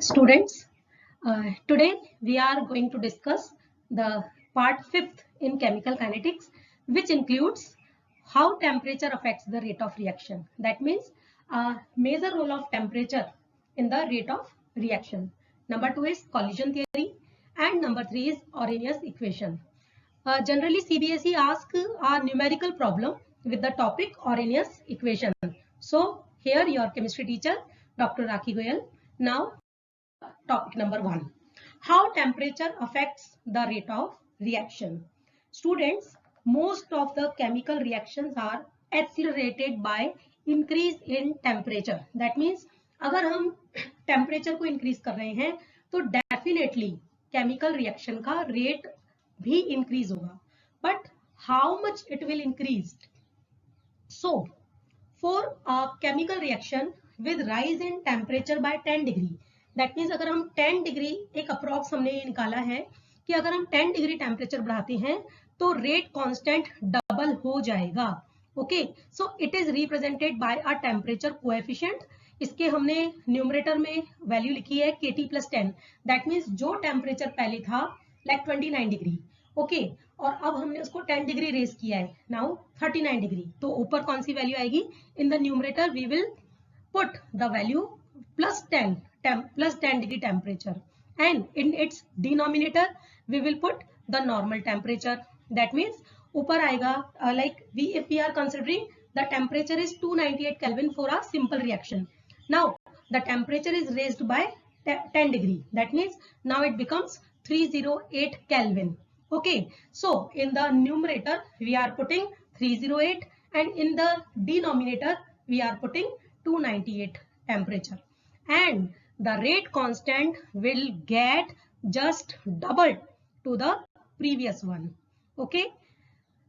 Students, today we are going to discuss the part 5th in chemical kinetics, which includes how temperature affects the rate of reaction. That means a major role of temperature in the rate of reaction. Number 2 is collision theory and number 3 is Arrhenius equation. Generally CBSE asks a numerical problem with the topic Arrhenius equation. So here your chemistry teacher Dr. Rakhi Goyal. Now topic number 1, how temperature affects the rate of reaction. Students, most of the chemical reactions are accelerated by increase in temperature. That means अगर हम temperature को increase कर रहे हैं तो definitely chemical reaction का rate भी increase होगा, but how much it will increase? So for a chemical reaction with rise in temperature by 10 degree, that means अगर हम 10 डिग्री एक अप्रॉक्स हमने निकाला है कि अगर हम 10 डिग्री टेम्परेचर बढ़ाते हैं तो रेट कांस्टेंट डबल हो जाएगा. Okay, so it is represented by a temperature coefficient. इसके हमने न्यूमरेटर में वैल्यू लिखी है KT + 10. दैट मीन्स जो टेम्परेचर पहले था लाइक 29 डिग्री, ओके, और अब हमने उसको 10 डिग्री रेज किया है, नाउ 39 डिग्री. तो ऊपर कौन सी वैल्यू आएगी? In the numerator we will put the value +10 degree temperature, and in its denominator we will put the normal temperature. That means ऊपर आएगा like if we are considering the temperature is 298 Kelvin for a simple reaction. Now the temperature is raised by 10 degree. That means now it becomes 308 Kelvin. Okay, so in the numerator we are putting 308 and in the denominator we are putting 298 temperature, and the rate constant will get just doubled to the previous one. Okay,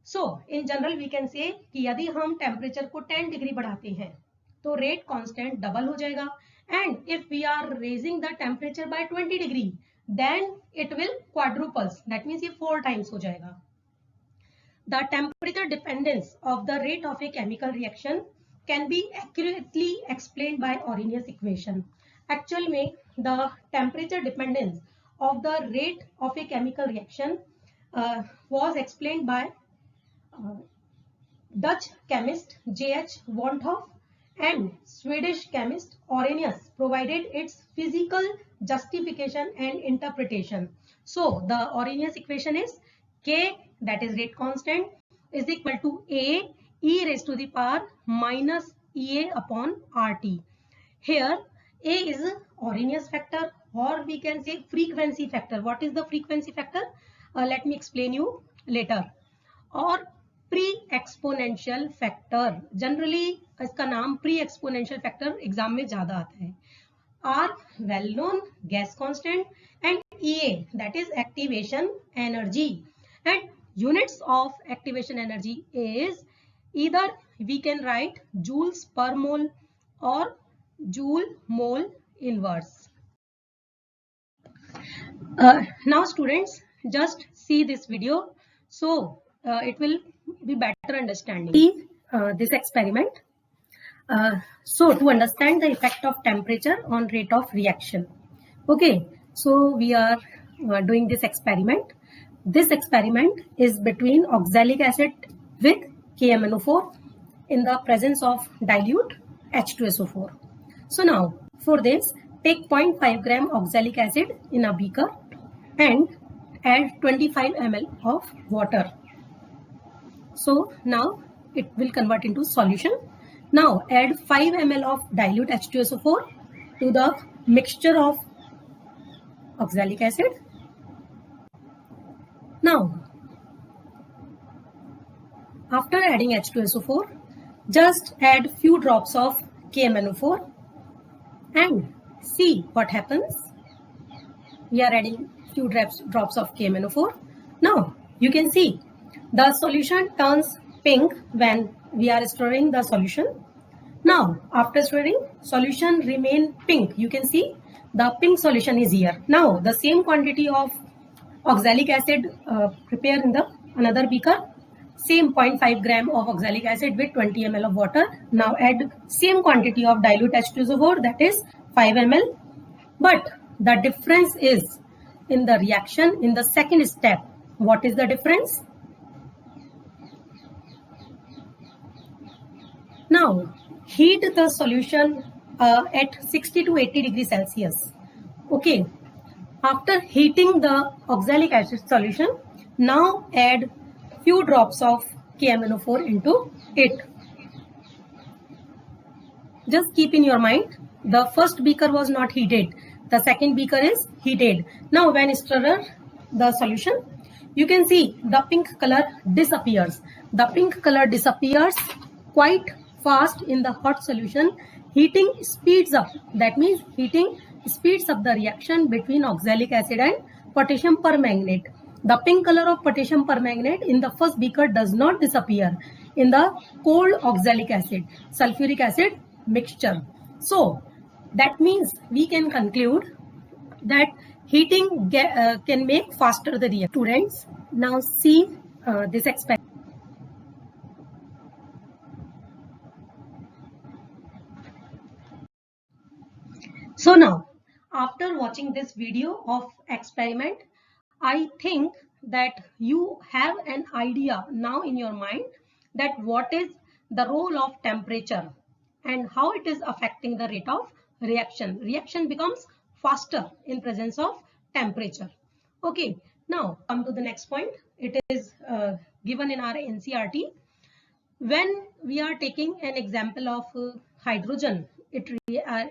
so in general we can say कि यदि हम temperature को 10 degree बढ़ाते हैं तो rate constant double हो जाएगा, and if we are raising the temperature by 20 degree then it will quadruples. That means ये 4 times हो जाएगा. The temperature dependence of the rate of a chemical reaction can be accurately explained by Arrhenius equation. Actually में the temperature dependence of the rate of a chemical reaction was explained by Dutch chemist J.H. Van 't Hoff and Swedish chemist Arrhenius provided its physical justification and interpretation. So the Arrhenius equation is K, that is rate constant, is equal to A e raised to the power minus EA upon RT. Here A is Arrhenius factor, or we can say frequency factor. What is the frequency factor? Let me explain you later. Or pre-exponential factor. Generally इसका नाम pre-exponential factor exam में ज्यादा आता है. R well known gas constant, and EA, that is activation energy, and units of activation energy is either we can write joules per mole or joule mole inverse. Now students, just see this video so it will be better understanding. See this experiment. So to understand the effect of temperature on rate of reaction. Okay, so we are doing this experiment. This experiment is between oxalic acid with KMnO4 in the presence of dilute H2SO4. So now for this, take 0.5 gram oxalic acid in a beaker and add 25 ml of water. So now it will convert into solution. Now add 5 ml of dilute H2SO4 to the mixture of oxalic acid. Now after adding H2SO4, just add few drops of KMnO4 and see what happens. We are adding few drops of KMnO4. Now you can see the solution turns pink when we are stirring the solution. Now after stirring, solution remain pink. You can see the pink solution is here. Now the same quantity of oxalic acid prepare in the another beaker. Same 0.5 gram of oxalic acid with 20 ml of water. Now add same quantity of dilute H2SO4, that is 5 ml. But The difference is in the reaction in the second step. What is the difference? Now, heat the solution at 60 to 80 degrees Celsius. Okay. After heating the oxalic acid solution, now add few drops of KMnO4 into it. Just keep in your mind, the first beaker was not heated. The second beaker is heated. Now when stir the solution, you can see the pink color disappears. The pink color disappears quite fast in the hot solution. Heating speeds up. That means heating speeds up the reaction between oxalic acid and potassium permanganate. The pink color of potassium permanganate in the first beaker does not disappear in the cold oxalic acid, sulfuric acid mixture. So that means we can conclude that heating can make faster the reaction. Students, now see this experiment. So now, after watching this video of experiment, I think that you have an idea now in your mind that what is the role of temperature and how it is affecting the rate of reaction. Reaction becomes faster in presence of temperature. Okay, now come to the next point. It is given in our NCERT. When we are taking an example of hydrogen, it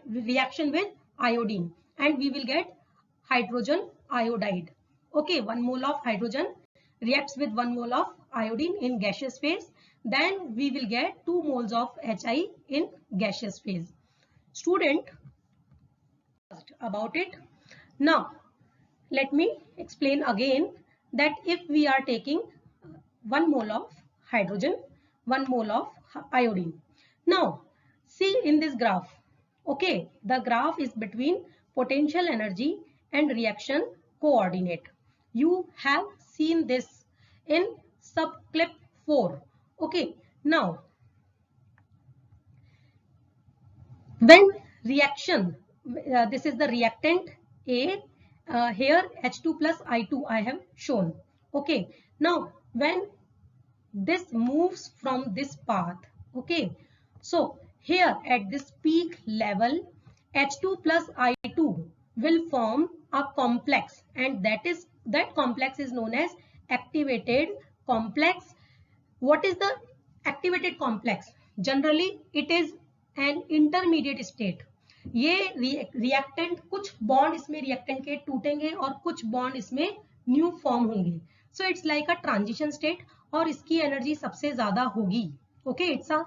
reaction with iodine, and we will get hydrogen iodide. Okay, 1 mole of hydrogen reacts with 1 mole of iodine in gaseous phase. Then we will get 2 moles of Hi in gaseous phase. Student, about it. Now, let me explain again that if we are taking 1 mole of hydrogen, 1 mole of iodine. Now, see in this graph. Okay, the graph is between potential energy and reaction coordinate. You have seen this in subclip 4. Okay, now when reaction, this is the reactant A, here H2 plus I2 I have shown. Okay, now when this moves from this path, okay, so here at this peak level H2 plus I2 will form a complex, and that complex is known as activated complex. What is the activated complex? Generally it is an intermediate state. ये reactant, कुछ bond इसमें reactant के टूटेंगे और कुछ bond इसमें new form होंगे. So it's like a transition state और इसकी एनर्जी सबसे ज्यादा होगी. Okay, it's a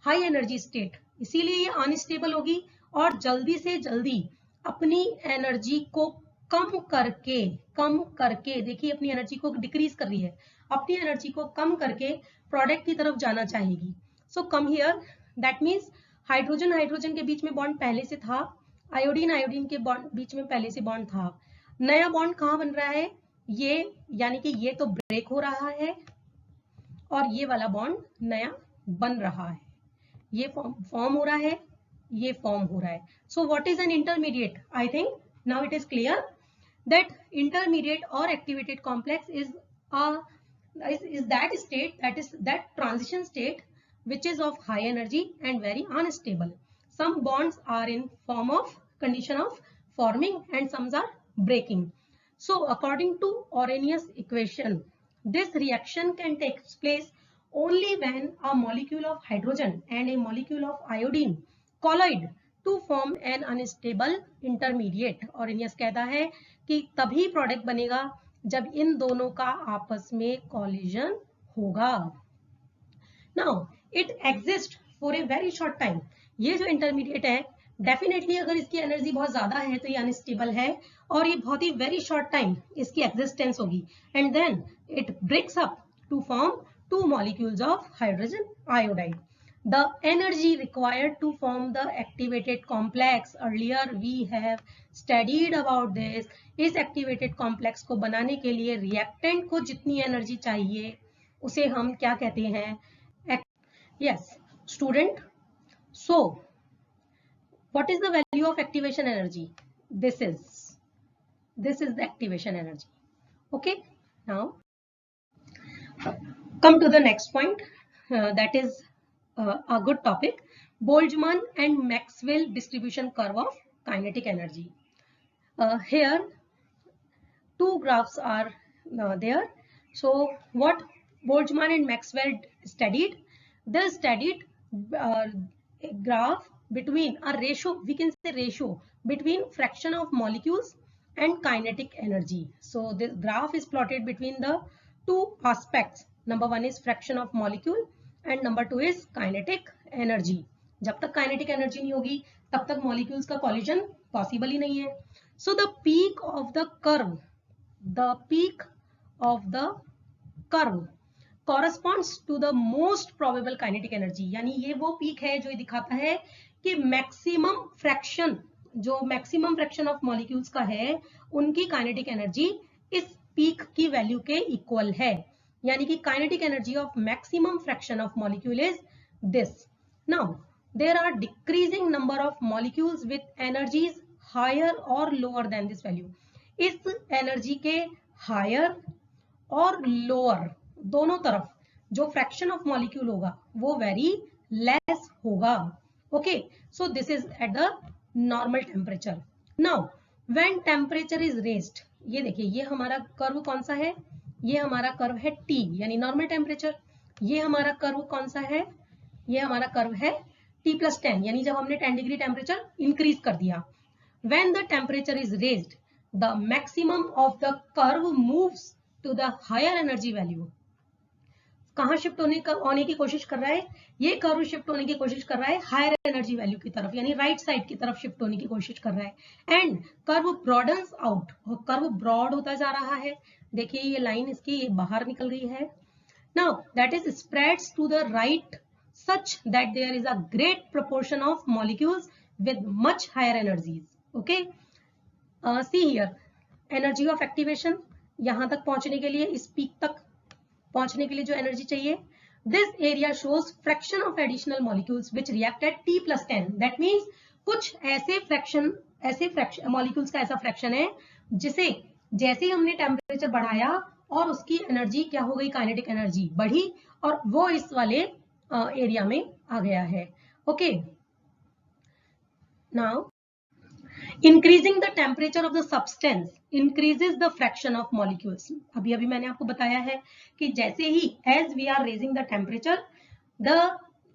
high energy state, इसीलिए ये अनस्टेबल होगी और जल्दी से जल्दी अपनी एनर्जी को कम करके देखिए अपनी एनर्जी को डिक्रीज कर रही है, अपनी एनर्जी को कम करके प्रोडक्ट की तरफ जाना चाहेगी. So come here, that means hydrogen hydrogen के बीच में बॉन्ड पहले से था, आयोडीन आयोडीन के बीच में पहले से बॉन्ड था. नया बॉन्ड कहाँ बन रहा है? ये, यानी कि ये तो ब्रेक हो रहा है और ये वाला बॉन्ड नया बन रहा है. ये फॉर्म हो रहा है, ये फॉर्म हो रहा है. So what is an intermediate? I think now it is clear that intermediate or activated complex is that state, that transition state which is of high energy and very unstable. Some bonds are in form of condition of forming and some are breaking. So according to Arrhenius equation, this reaction can take place only when a molecule of hydrogen and a molecule of iodine collide to form an unstable intermediate. Arrhenius कहता है कि तभी product बनेगा जब इन दोनों का आपस में कॉलिजन होगा. Now it exist for a very short time. ये जो इंटरमीडिएट है, डेफिनेटली अगर इसकी एनर्जी बहुत ज्यादा है तो ये अनस्टेबल है और ये बहुत ही वेरी शॉर्ट टाइम इसकी एग्जिस्टेंस होगी, and then it breaks up to form 2 molecules of hydrogen iodide. The energy required to form the activated complex, earlier we have studied about this. इस activated complex को बनाने के लिए reactant को जितनी energy चाहिए उसे हम क्या कहते हैं? Yes, student. So, what is the value of activation energy? This is This is the activation energy. Okay, now come to the next point. That is a good topic. Boltzmann and Maxwell distribution curve of kinetic energy. Here two graphs are there. So what Boltzmann and Maxwell studied, they studied a graph between a ratio, we can say ratio between fraction of molecules and kinetic energy. So this graph is plotted between the two aspects. Number one is fraction of molecule and number two is kinetic energy. जब तक kinetic energy नहीं होगी तब तक molecules का collision possible ही नहीं है. So the peak of the curve corresponds to the most probable kinetic energy. यानी ये वो पीक है जो दिखाता है कि मैक्सिमम फ्रैक्शन ऑफ मॉलिक्यूल्स का है उनकी काइनेटिक एनर्जी इस पीक की वैल्यू के इक्वल है. यानी कि kinetic energy of maximum fraction of molecule is this. Now there are decreasing number of molecules with energies higher और लोअर देन दिस वैल्यू. इस एनर्जी के हायर और लोअर दोनों तरफ जो फ्रैक्शन ऑफ मॉलिक्यूल होगा वो वेरी लेस होगा. Okay, so this is at the normal temperature. Now when temperature is raised, ये देखिए ये हमारा कर्व कौन सा है, ये हमारा कर्व है T यानी नॉर्मल टेम्परेचर. ये हमारा कर्व कौन सा है, ये हमारा कर्व है T+10 यानी जब हमने 10 डिग्री टेम्परेचर इंक्रीज कर दिया. When the temperature is raised, the maximum of the curve moves to the higher energy value. कहाँ शिफ्ट होने की कोशिश कर रहा है, ये कर्व शिफ्ट होने की कोशिश कर रहा है हायर एनर्जी वैल्यू की तरफ यानी राइट साइड की तरफ शिफ्ट होने की कोशिश कर रहा है. एंड कर्व ब्रॉडन्स आउट, और कर्व ब्रॉड होता जा रहा है. देखिए ये लाइन इसकी बाहर निकल गई है. Now that is spreads to the right such that there is a great proportion of molecules with much higher energies. Okay, see here energy of activation. यहां तक पहुंचने के लिए, इस पीक तक पहुंचने के लिए जो एनर्जी चाहिए, this area shows fraction of additional molecules which react at T+10. that means कुछ ऐसे मॉलिक्यूल्स का ऐसा फ्रैक्शन है जिसे जैसे ही हमने टेम्परेचर बढ़ाया और उसकी एनर्जी क्या हो गई, काइनेटिक एनर्जी बढ़ी और वो इस वाले एरिया में आ गया है. Okay, now increasing the temperature of the substance increases the fraction of molecules. अभी मैंने आपको बताया है कि जैसे ही as we are raising the temperature, the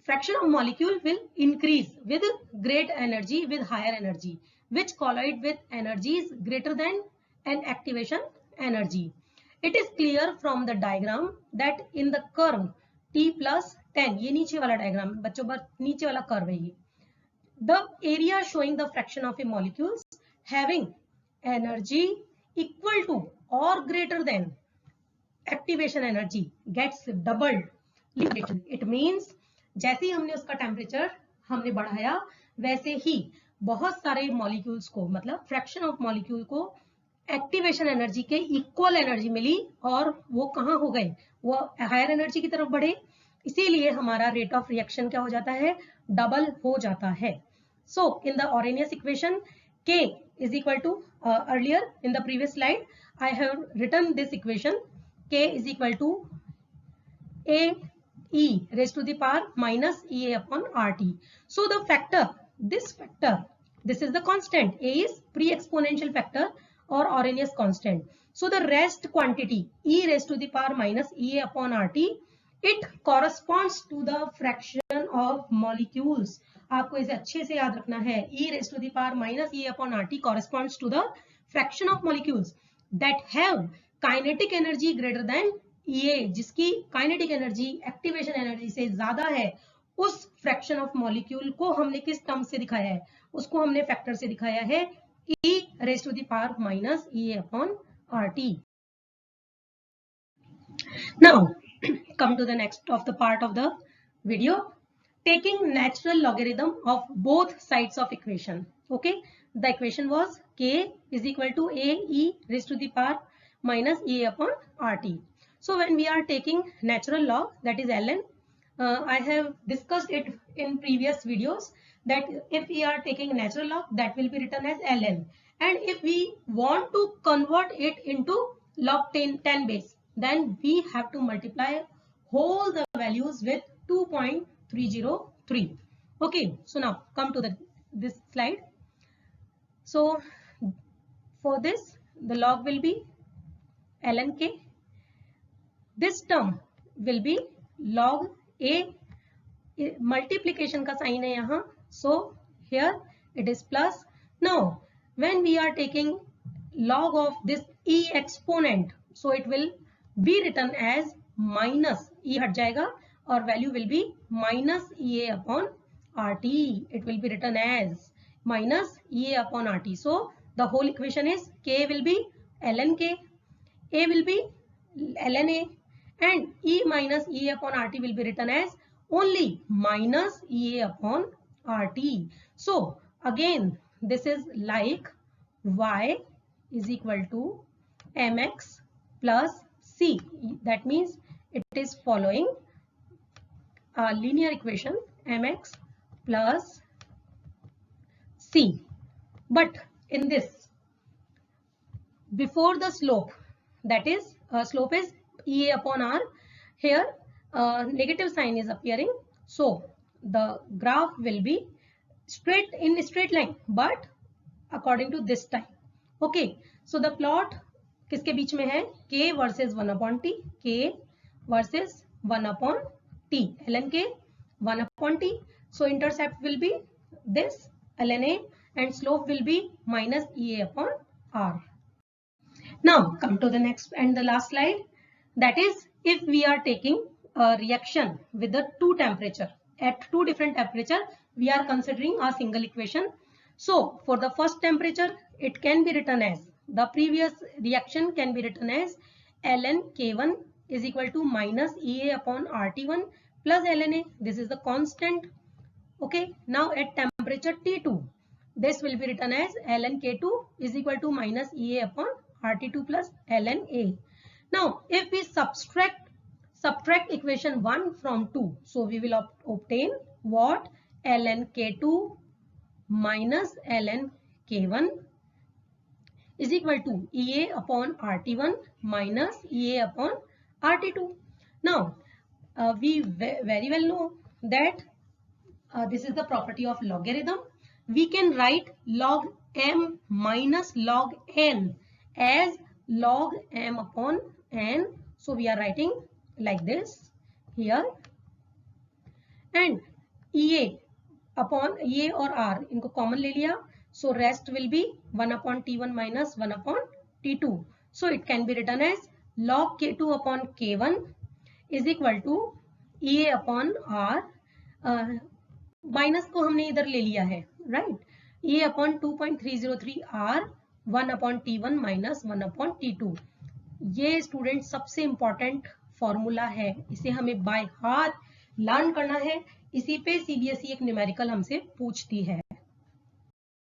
fraction of molecule will increase with great energy, with higher energy, which collide with energies greater than an activation energy. It is clear from the diagram that in the curve T+10, ये नीचे वाला diagram बच्चों पर नीचे वाला curve है ये. The area showing the fraction of a molecules having energy equal to or greater than activation energy gets doubled. It means जैसे ही हमने उसका टेम्परेचर हमने बढ़ाया वैसे ही बहुत सारे मॉलिक्यूल्स को, मतलब फ्रैक्शन ऑफ मॉलिक्यूल को एक्टिवेशन एनर्जी के इक्वल एनर्जी मिली और वो कहाँ हो गए, वो हायर एनर्जी की तरफ बढ़े. इसीलिए हमारा रेट ऑफ रिएक्शन क्या हो जाता है, डबल हो जाता है. So in the Arrhenius equation, K is equal to earlier in the previous slide I have written this equation. K is equal to A E raised to the power minus EA upon RT. So the factor, this is the constant. A is pre-exponential factor or Arrhenius constant. So the rest quantity E raised to the power minus EA upon RT, it corresponds to the fraction of molecules. आपको इसे अच्छे से याद रखना है. E raised to the power minus E upon RT corresponds to the fraction of molecules that have kinetic energy greater than EA, जिसकी kinetic energy activation energy से ज्यादा है. उस फ्रैक्शन ऑफ मॉलिक्यूल को हमने किस टर्म से दिखाया है, उसको हमने फैक्टर से दिखाया है E raised to the power minus EA upon RT. Now come to the next of the part of the video, taking natural logarithm of both sides of equation. Okay, the equation was K is equal to A E raised to the power minus EA upon RT. So when we are taking natural log, that is ln, I have discussed it in previous videos that if we are taking natural log, that will be written as ln, and if we want to convert it into log 10 base, then we have to multiply whole the values with 2.303. Okay, so now come to this slide. So for this, the log will be ln k. This term will be log a. Multiplication का sign है यहाँ, so here it is plus. Now when we are taking log of this e exponent, so it will be written as minus, e हट जाएगा और value will be minus ea upon rt. It will be written as minus ea upon rt. So the whole equation is k will be ln k, a will be ln a, and e minus ea upon rt will be written as only minus ea upon rt. So again this is like y is equal to mx plus c. That means it is following a linear equation mx plus c. But in this, before the slope, that is slope is ea upon r, here negative sign is appearing, so the graph will be in straight line, but according to this time. Okay, so the plot किसके बीच में है, k versus 1 upon t, k versus 1 upon t, ln k 1 upon t. So intercept will be this ln a and slope will be minus ea upon r. Now come to the next and the last slide. That is, if we are taking a reaction with the two temperature, at two different temperature, we are considering a single equation. So for the first temperature, it can be written as, the previous reaction can be written as ln k1 is equal to minus ea upon rt1 plus ln a. This is the constant. Okay, now at temperature T2, this will be written as ln k2 is equal to minus ea upon rt2 plus ln a. Now if we subtract equation 1 from 2, so we will obtain what, ln k2 minus ln k1 is equal to ea upon rt1 minus ea upon rt2. Now we very well know that this is the property of logarithm. We can write log m minus log n as log m upon n. So we are writing like this here, and ea upon ea और r इनको common ले लिया, so rest will be 1 upon t1 minus 1 upon t2. So it can be written as log k2 upon k1 is equal to ea upon r. Minus को हमने इधर ले लिया है, right, A upon 2.303 r 1 upon t1 minus 1 upon t2. ये student सबसे important formula है, इसे हमें बाय हार्ट लर्न करना है. इसी पे सीबीएसई एक न्यूमेरिकल हमसे पूछती है.